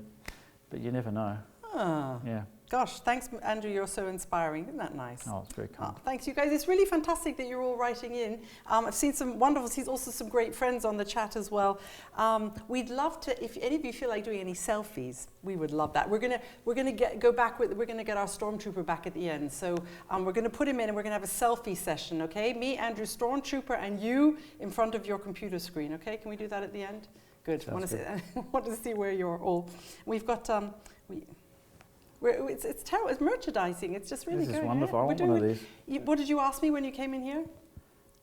B: but you never know. Yeah.
A: Gosh, thanks, Andrew. You're so inspiring. Isn't that nice?
B: Oh, it's very kind.
A: Thanks, you guys. It's really fantastic that you're all writing in. I've seen some wonderful, also some great friends on the chat as well. We'd love to, if any of you feel like doing any selfies, we would love that. We're gonna get our stormtrooper back at the end. So we're gonna put him in, and we're gonna have a selfie session. Okay, me, Andrew, stormtrooper, and you in front of your computer screen. Okay, can we do that at the end? Good. Want to see where you're all. We've got it's terrible. It's merchandising. It's just really
B: this
A: good.
B: Is wonderful.
A: Yeah?
B: I want one of these.
A: What did you ask me when you came in here?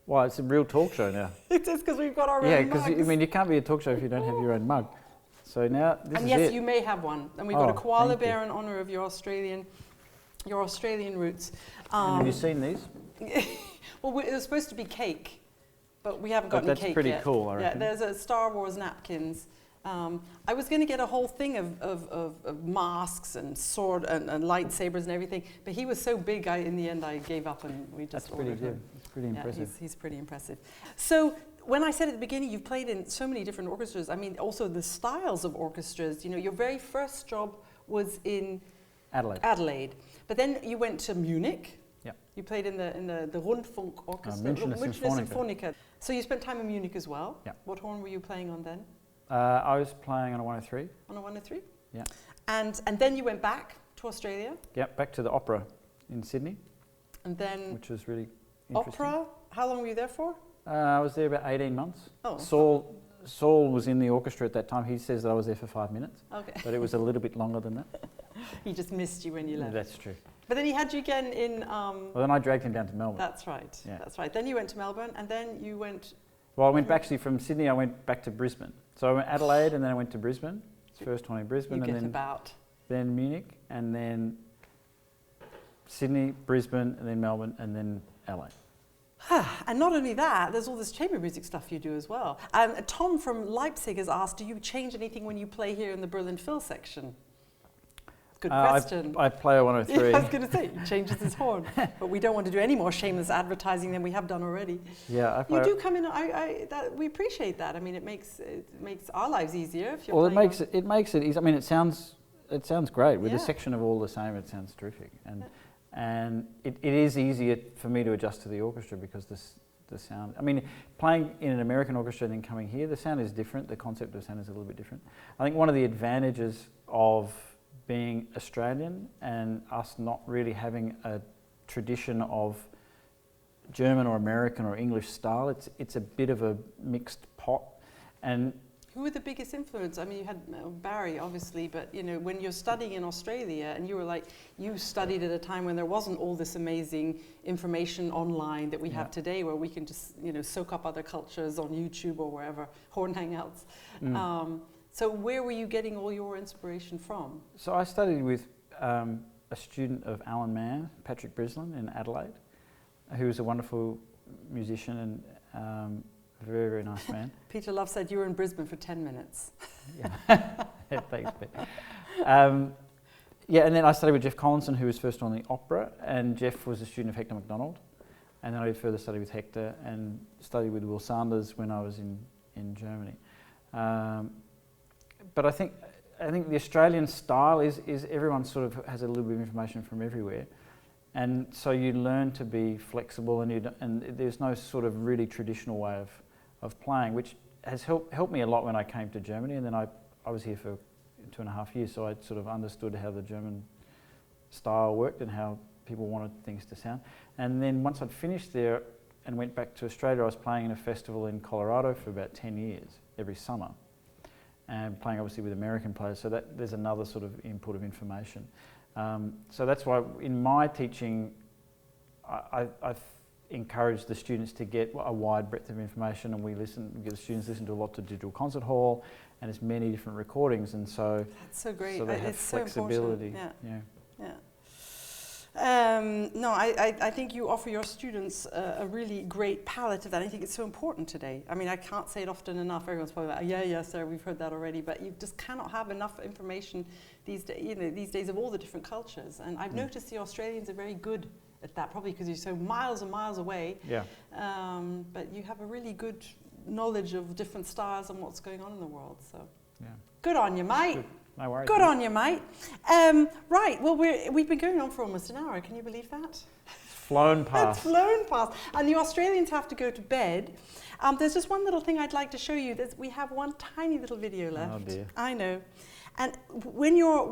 B: Well, it's a real talk show now.
A: It is because we've got our own
B: Yeah,
A: mugs.
B: because you can't be a talk show if you don't have your own mug. So now this
A: and
B: is
A: yes,
B: it.
A: you may have one. And we've got a koala bear in honour of your Australian roots.
B: And have you seen these?
A: Well, it was supposed to be cake, but we haven't got any cake yet.
B: That's pretty cool, I reckon.
A: Yeah, there's a Star Wars napkins. I was going to get a whole thing of masks and sword and lightsabers and everything, but he was so big, in the end I gave up and we just ordered him.
B: It's pretty impressive.
A: He's pretty impressive. So when I said at the beginning you've played in so many different orchestras, I mean also the styles of orchestras, you know, your very first job was in Adelaide. But then you went to Munich.
B: Yeah.
A: You played in the Rundfunk Orchestra.
B: Münchner
A: Symphonica. So you spent time in Munich as well.
B: Yeah.
A: What horn were you playing on then?
B: I was playing on a 103.
A: On a 103?
B: Yeah.
A: And then you went back to Australia?
B: Yeah, back to the opera in Sydney.
A: And then
B: which was really interesting.
A: Opera? How long were you there for?
B: I was there about 18 months.
A: Oh.
B: Saul was in the orchestra at that time. He says that I was there for 5 minutes.
A: Okay.
B: But it was a little bit longer than that.
A: He just missed you when you left.
B: That's true.
A: But then he had you again in...
B: well, then I dragged him down to Melbourne.
A: That's right.
B: Yeah.
A: That's right. Then you went to Melbourne and then you went...
B: Well, I went back from Sydney, I went back to Brisbane. So I went Adelaide and then I went to Brisbane. First one in Brisbane then Munich and then Sydney, Brisbane and then Melbourne and then LA.
A: And not only that, there's all this chamber music stuff you do as well. Tom from Leipzig has asked, do you change anything when you play here in the Berlin Phil section? Good question.
B: I play a 103.
A: Yeah, I was going to say, he changes his horn. But we don't want to do any more shameless advertising than we have done already.
B: Yeah,
A: you do come in, we appreciate that. I mean, it makes our lives easier. If you're
B: well, it makes it easy. I mean, it sounds great. With a section of all the same, it sounds terrific. And it is easier for me to adjust to the orchestra because the sound, I mean, playing in an American orchestra and then coming here, the sound is different. The concept of sound is a little bit different. I think one of the advantages of being Australian and us not really having a tradition of German or American or English style, it's a bit of a mixed pot. And
A: who were the biggest influence? I mean, you had Barry, obviously, but you know, when you're studying in Australia and you studied at a time when there wasn't all this amazing information online that we have today, where we can just, you know, soak up other cultures on YouTube or wherever, Horn Hangouts. So where were you getting all your inspiration from?
B: So I studied with a student of Alan Mann, Patrick Brislin in Adelaide, who was a wonderful musician and very, very nice man.
A: Peter Love said you were in Brisbane for 10 minutes.
B: Yeah, thanks, Pete. Yeah, and then I studied with Jeff Collinson, who was first on the opera, and Jeff was a student of Hector MacDonald. And then I did further study with Hector and studied with Will Sanders when I was in Germany. But I think the Australian style is everyone sort of has a little bit of information from everywhere. And so you learn to be flexible and there's no sort of really traditional way of playing, which has helped me a lot when I came to Germany. And then I was here for 2.5 years, so I sort of understood how the German style worked and how people wanted things to sound. And then once I'd finished there and went back to Australia, I was playing in a festival in Colorado for about 10 years, every summer. And playing obviously with American players, so that there's another sort of input of information. So that's why in my teaching, I've encouraged the students to get a wide breadth of information, and the students listen to a lot to Digital Concert Hall, and there's many different recordings, and so
A: that's so great.
B: So they have
A: it's
B: flexibility.
A: So important. No, I think you offer your students a really great palette of that. I think it's so important today. I mean, I can't say it often enough. Everyone's probably like, yeah, Sarah, we've heard that already. But you just cannot have enough information these days of all the different cultures. And I've noticed the Australians are very good at that, probably because you're so miles and miles away.
B: Yeah.
A: But you have a really good knowledge of different styles and what's going on in the world. So,
B: yeah.
A: Good on you, mate.
B: Good. No worries.
A: Good on you, mate. Right, well, we've been going on for almost an hour. Can you believe that?
B: It's flown past.
A: It's flown past. And the Australians have to go to bed. There's just one little thing I'd like to show you. We have one tiny little video left.
B: Oh dear.
A: I know. And when you're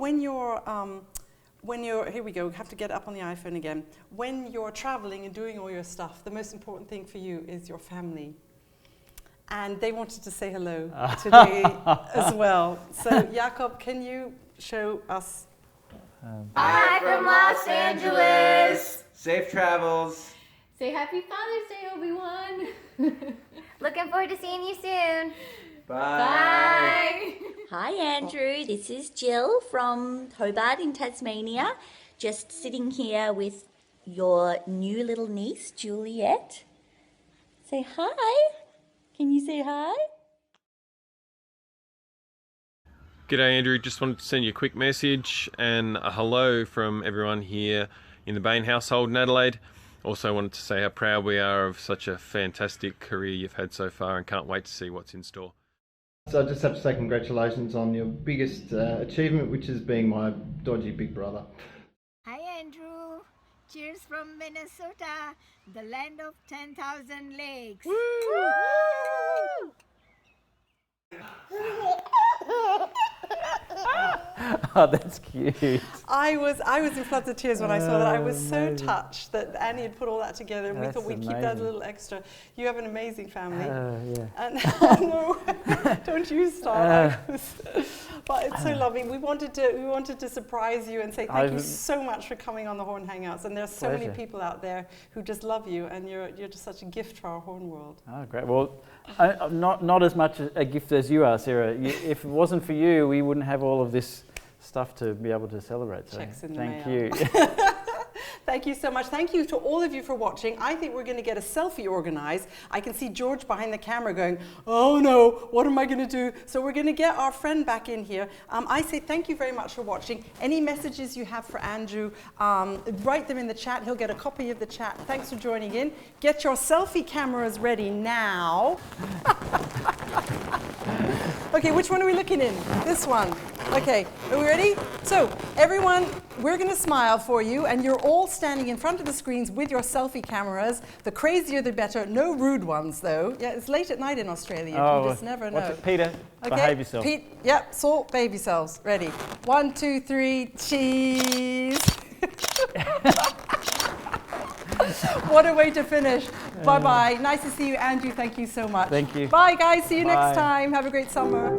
A: here we go. We have to get up on the iPhone again. When you're traveling and doing all your stuff, the most important thing for you is your family. and they wanted to say hello today as well. So Jakob, can you show us?
M: Hi from Los Angeles.
N: Safe travels.
O: Say Happy Father's Day, Obi-Wan.
M: Looking forward to seeing you soon.
N: Bye.
P: Hi Andrew, this is Jill from Hobart in Tasmania. Just sitting here with your new little niece, Juliet. Say hi. Can you say hi?
Q: G'day Andrew, just wanted to send you a quick message and a hello from everyone here in the Bain household in Adelaide. Also wanted to say how proud we are of such a fantastic career you've had so far and can't wait to see what's in store.
R: So I just have to say congratulations on your biggest achievement, which is being my dodgy big brother.
S: Hi Andrew, cheers from Minnesota, the land of 10,000 lakes. Woo!
B: Oh, that's cute.
A: I was in floods of tears when I saw that. I was so touched that Annie had put all that together, and we thought we'd keep that a little extra. You have an amazing family.
B: Yeah.
A: And oh no, don't you start. But it's so lovely. We wanted to surprise you and say thank you so much for coming on the Horn Hangouts. And there's so many people out there who just love you, and you're just such a gift for our Horn world.
B: Oh, great. Well, not as much a gift as you are, Sarah. If it wasn't for you, we wouldn't have all of this stuff to be able to celebrate. So
A: Checks in the
B: thank
A: mail.
B: you.
A: Thank you so much. Thank you to all of you for watching. I think we're going to get a selfie organized. I can see George behind the camera going, oh no, what am I going to do? So we're going to get our friend back in here. I say thank you very much for watching. Any messages you have for Andrew, write them in the chat. He'll get a copy of the chat. Thanks for joining in. Get your selfie cameras ready now. Okay, which one are we looking in? This one. Okay, are we ready? So, everyone, we're going to smile for you, and you're all standing in front of the screens with your selfie cameras. The crazier the better. No rude ones, though. Yeah, it's late at night in Australia. You just never know.
B: Peter, behave yourself.
A: Yep, salt, baby yourselves. Ready. 1, 2, 3, cheese. What a way to finish. Bye-bye. Nice to see you, Andrew. Thank you so much.
B: Thank you.
A: Bye, guys. See you next time. Have a great summer.